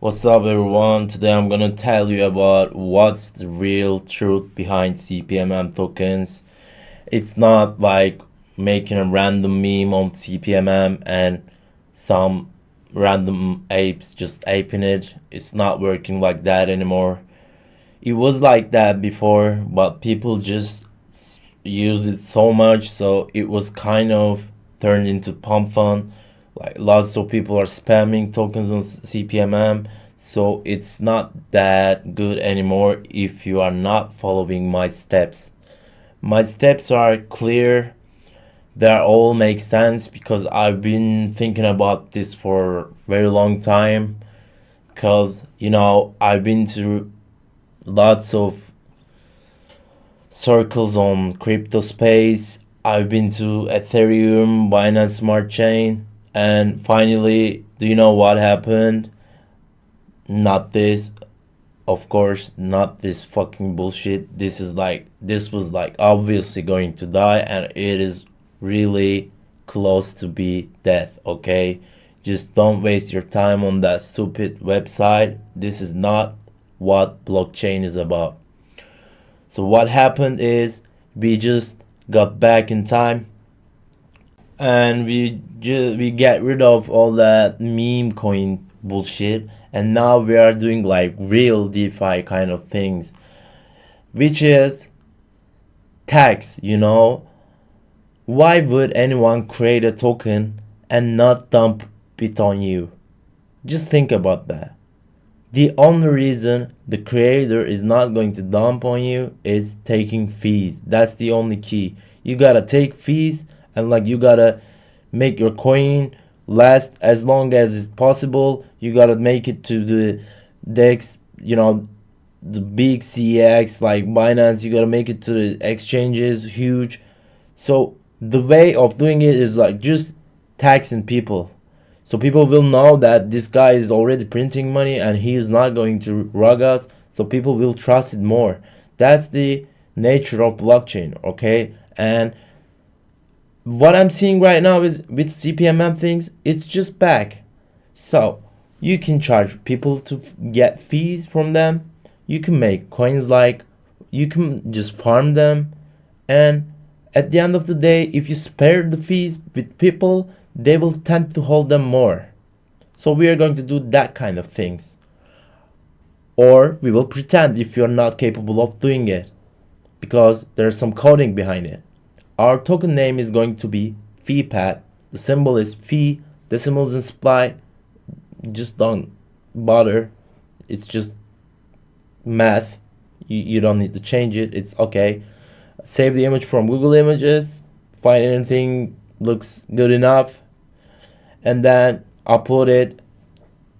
What's up, everyone? Today I'm gonna tell you about what's the real truth behind CPMM tokens. It's not like making a random meme on CPMM and some random apes just aping it. It's not working like that anymore. It was like that before, but people just use it so much, so it was kind of turned into Pump.fun. Like lots of people are spamming tokens on CPMM, so it's not that good anymore if you are not following my steps. My steps are clear. They all make sense because I've been thinking about this for a very long time. Because I've been to lots of circles on crypto space. I've been to Ethereum, Binance Smart Chain, and finally, do you know what happened? Not this, of course, not this fucking bullshit. This was like obviously going to die, and it is really close to be death, okay? Just don't waste your time on that stupid website. This is not what blockchain is about. So what happened is we just got back in time and we get rid of all that meme coin bullshit, and now we are doing like real DeFi kind of things, which is tax, Why would anyone create a token and not dump it on you? Just think about that. The only reason the creator is not going to dump on you is taking fees. That's the only key. You gotta take fees, and like you gotta make your coin last as long as it's possible. You gotta make it to the DEX, the big CEX like Binance. You gotta make it to the exchanges, huge. So the way of doing it is like just taxing people, so people will know that this guy is already printing money and he is not going to rug us. So people will trust it more. That's the nature of blockchain, okay? And what I'm seeing right now is with CPMM things, it's just back. So you can charge people to get fees from them. You can make coins like you can just farm them, and at the end of the day, if you spare the fees with people, they will tend to hold them more. So we are going to do that kind of things. Or we will pretend if you're not capable of doing it, because there's some coding behind it. Our token name is going to be FeePad. The symbol is fee, decimals and supply. Just don't bother. It's just math. You don't need to change it. It's okay. Save the image from Google Images. Find anything looks good enough, and then upload it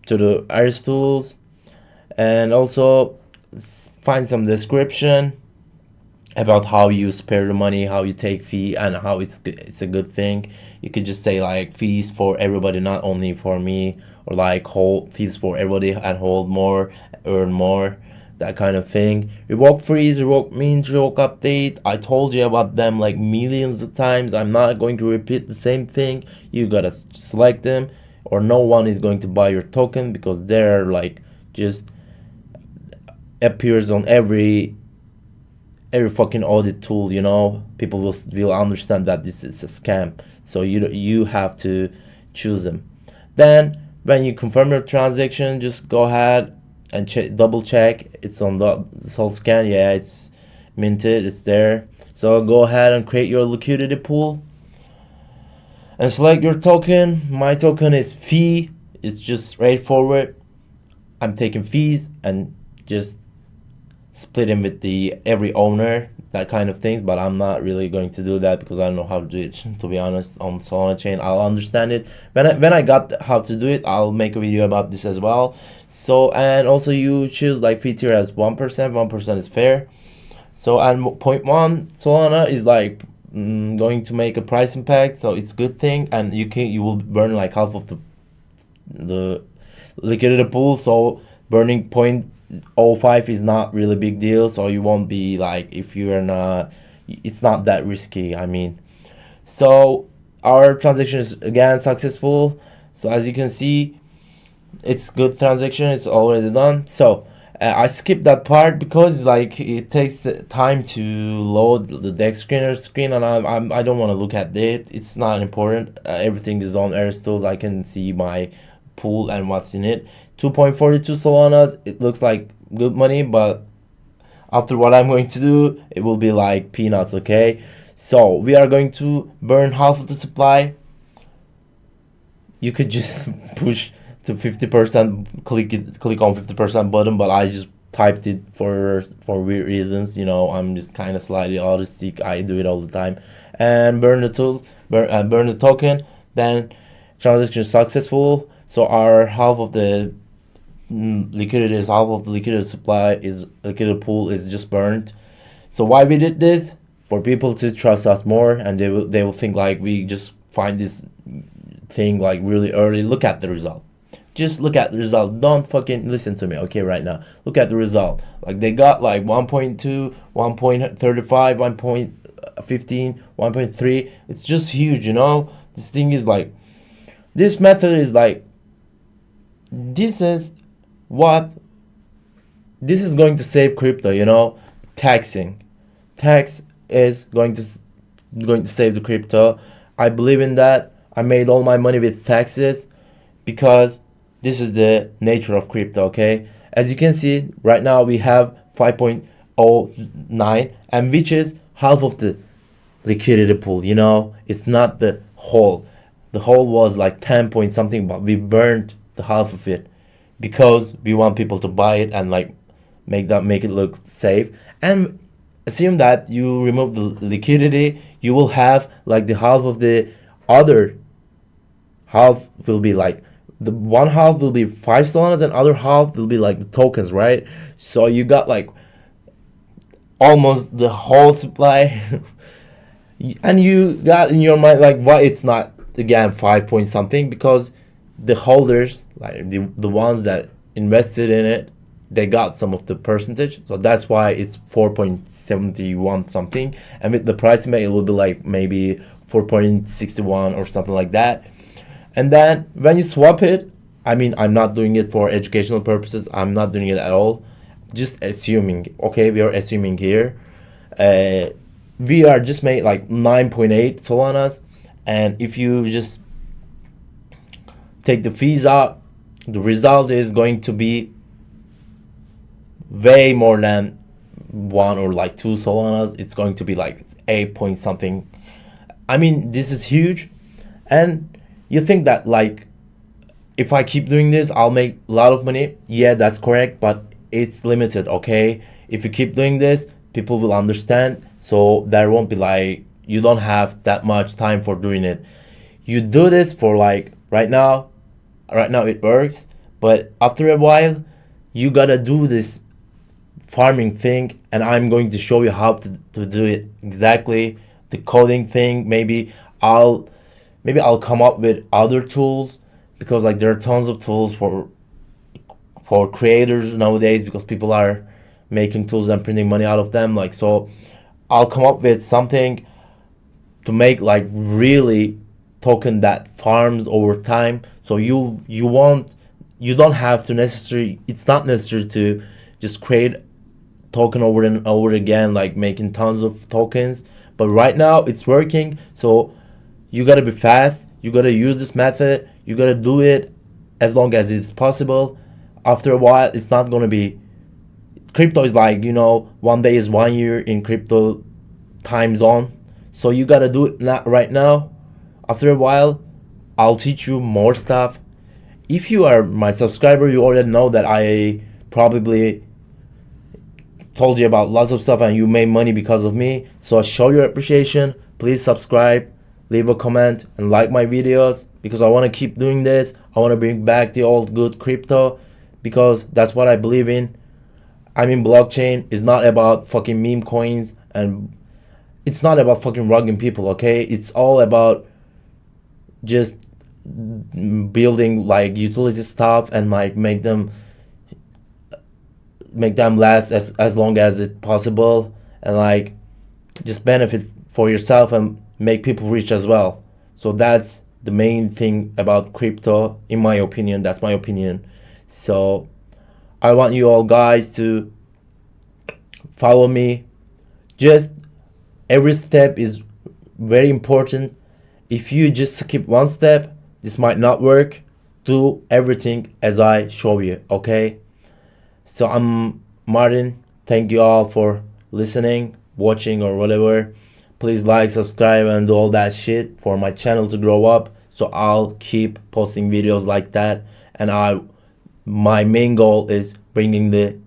to the ares.tools, and also find some description about how you spare the money, how you take fee, and how it's a good thing. You could just say like fees for everybody, not only for me, or like hold fees for everybody and hold more, earn more, that kind of thing. Revoke freeze, revoke means, revoke update. I told you about them like millions of times. I'm not going to repeat the same thing. You gotta select them, or no one is going to buy your token, because they're like just appears on every fucking audit tool. People will understand that this is a scam. So you have to choose them. Then when you confirm your transaction, just go ahead and double check it's on the Sol scan. Yeah, it's minted, it's there. So go ahead and create your liquidity pool and select your token. My token is fee. It's just straightforward. I'm taking fees and just split them with the every owner, that kind of things. But I'm not really going to do that because I don't know how to do it, to be honest. On Solana chain, I'll understand it when I got how to do it. I'll make a video about this as well. So, and also you choose like fee tier as 1%. 1% is fair. So, and 0.1 Solana is like going to make a price impact, so it's good thing. And you will burn like half of the liquidity pool. So burning 0.05 is not really big deal. So you won't be like, if you are not, it's not that risky, I mean. So our transaction is again successful. So as you can see, it's good transaction, it's already done. So I skipped that part because like it takes the time to load the dex screen, and I don't want to look at it. It's not important. Everything is on ares.tools. I can see my pool and what's in it. 2.42 Solanas. It looks like good money, but after what I'm going to do, it will be like peanuts. Okay, so we are going to burn half of the supply. You could just push to 50%, click on 50% button, but I just typed it for weird reasons. I'm just kind of slightly autistic. I do it all the time. And burn the tool, burn the token. Then transaction successful. So our half of the liquidity is half of the liquidity supply is liquidity pool is just burned. So why we did this? For people to trust us more, and they will think like we just find this thing like really early. Look at the result. Just look at the result. Don't fucking listen to me, okay, right now. Look at the result. Like they got like 1.2, 1.35, 1.15, 1.3. It's just huge, This thing is like, this method is like, this is going to save crypto, taxing. Tax is going to save the crypto. I believe in that. I made all my money with taxes because this is the nature of crypto, okay? As you can see, right now we have 5.09, and which is half of the liquidity pool, It's not the whole. The whole was like 10 point something, but we burned the half of it because we want people to buy it and like make it look safe. And assume that you remove the liquidity, you will have like the half of the other half will be like, the one half will be 5 Solanas and other half will be like the tokens, right? So you got like almost the whole supply. And you got in your mind like, why it's not again 5 point something? Because the holders, like the ones that invested in it, they got some of the percentage, so that's why it's 4.71 something. And with the price it will be like maybe 4.61 or something like that. And then when you swap it, I'm not doing it for educational purposes. I'm not doing it at all. Just assuming, okay, we are assuming here. We are just made like 9.8 Solanas, and if you just take the fees out, the result is going to be way more than 1 or like 2 Solanas. It's going to be like 8 point something. This is huge. And you think that like, if I keep doing this, I'll make a lot of money. Yeah, that's correct, but it's limited, okay? If you keep doing this, people will understand. So there won't be like, you don't have that much time for doing it. You do this for like, right now it works, but after a while, you gotta do this farming thing, and I'm going to show you how to do it exactly. The coding thing, maybe I'll come up with other tools, because like there are tons of tools for creators nowadays, because people are making tools and printing money out of them. Like, so I'll come up with something to make like really token that farms over time. So you don't have to necessarily, it's not necessary to just create token over and over again, like making tons of tokens. But right now it's working, so you gotta be fast. You gotta use this method. You gotta do it as long as it's possible. After a while, it's not gonna be. Crypto is like, 1 day is 1 year in crypto time zone. So you gotta do it not right now. After a while, I'll teach you more stuff. If you are my subscriber, you already know that I probably told you about lots of stuff and you made money because of me. So show your appreciation. Please subscribe, leave a comment, and like my videos, because I want to keep doing this. I want to bring back the old good crypto, because that's what I believe in. Blockchain is not about fucking meme coins, and it's not about fucking rugging people, okay? It's all about just building like utility stuff and like make them last as long as it's possible, and like just benefit for yourself and make people rich as well. So that's the main thing about crypto, in my opinion. That's my opinion. So I want you all guys to follow me. Just every step is very important. If you just skip one step, this might not work. Do everything as I show you, okay? So I'm Martin. Thank you all for listening, watching, or whatever. Please like, subscribe, and do all that shit for my channel to grow up. So I'll keep posting videos like that. And my main goal is bringing the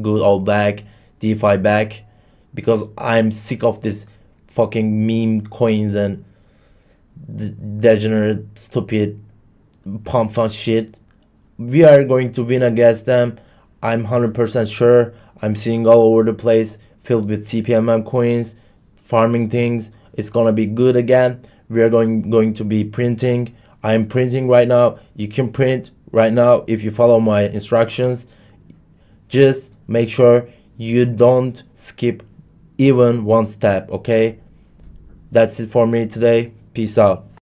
good old back, DeFi back, because I'm sick of this fucking meme coins and degenerate, stupid Pump.fun shit. We are going to win against them. I'm 100% sure. I'm seeing all over the place filled with CPMM coins, farming things. It's gonna be good again. We are going to be printing. I'm printing right now. You can print right now if you follow my instructions. Just make sure you don't skip even one step, okay? That's it for me today. Peace out.